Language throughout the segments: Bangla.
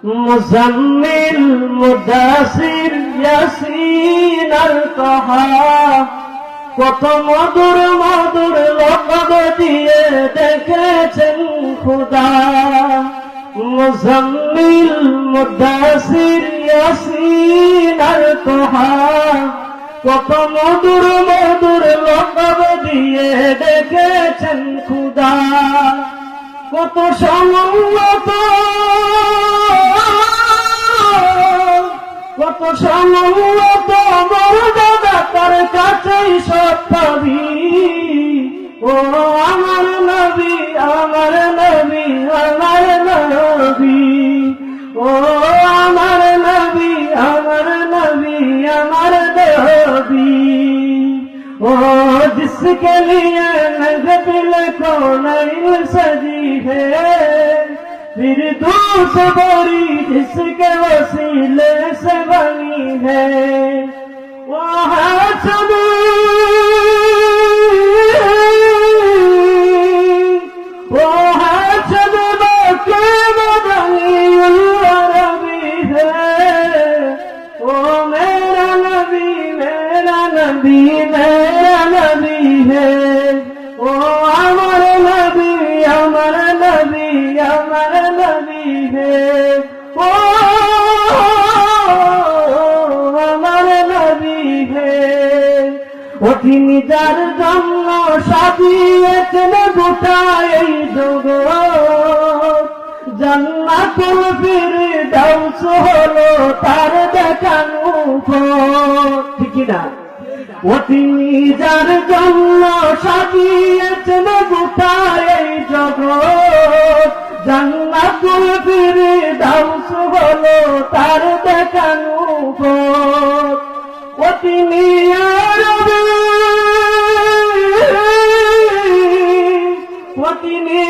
মুজাম্মিল মুদাসির ইয়াসিন আল তাহা কত মধুর মধুর লকব দিয়ে দেখেছেন খোদা। মুজাম্মিল মুদাসির ইয়াসিন আল তাহা কত মধুর মধুর লকব দিয়ে দেখেছেন খোদা। কত সমুন্নত কত সমুন্নত মর্যাদা তার কাছেই সব পাবি। ও আমার নবী আমার নবী আমার নবী, ও আমার নবী আমার নবী আমার নবী। ओ जिसके लिए महफिल कौनैन सजी है, फिर दूस बोरी जिसके वसीले से बनी है। वो हाशद बाके मदनी अरबी है। ओ मेरा नबी मेरा नबी मेरा नबी है। ओ अमर नबी अमर नबी अमर नबी है। ओ अमर नबी है। ও তিনি যার জন্য সাজিয়েছেন গোটা এই জগৎ, জান্নাতুল ফিরদাউস হলো তার দেখানো পথ। ঠিক না? ও তিনি যার জন্য সাজিয়েছেন গোটা এই জগৎ, জান্নাতুল ফিরদাউস হলো তার দেখানো পথ। ও তিনি আরবি ও তিনি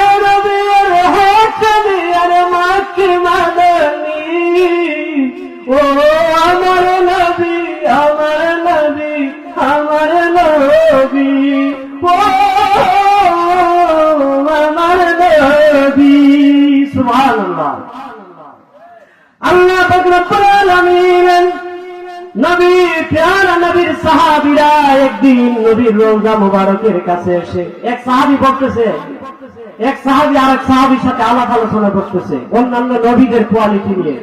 আরবি আর হাসানি আর মাক্কি মাদানী। ও আমার নবী আমার নবী আমার নবী, ও আমার নবী। সুবহানাল্লাহ। আল্লাহ পাক রব্বুল আলামিন নবী প্যারা নবীর সাহাবীরা একদিন নবীর রওজা মুবারকের কাছে এসে এক সাহাবী বলতেছে, এক সাহাবী আরেক সাহাবীর সাথে আলাপ আলোচনা করতেছে অন্যান্য নবীদের কোয়ালিটি নিয়ে।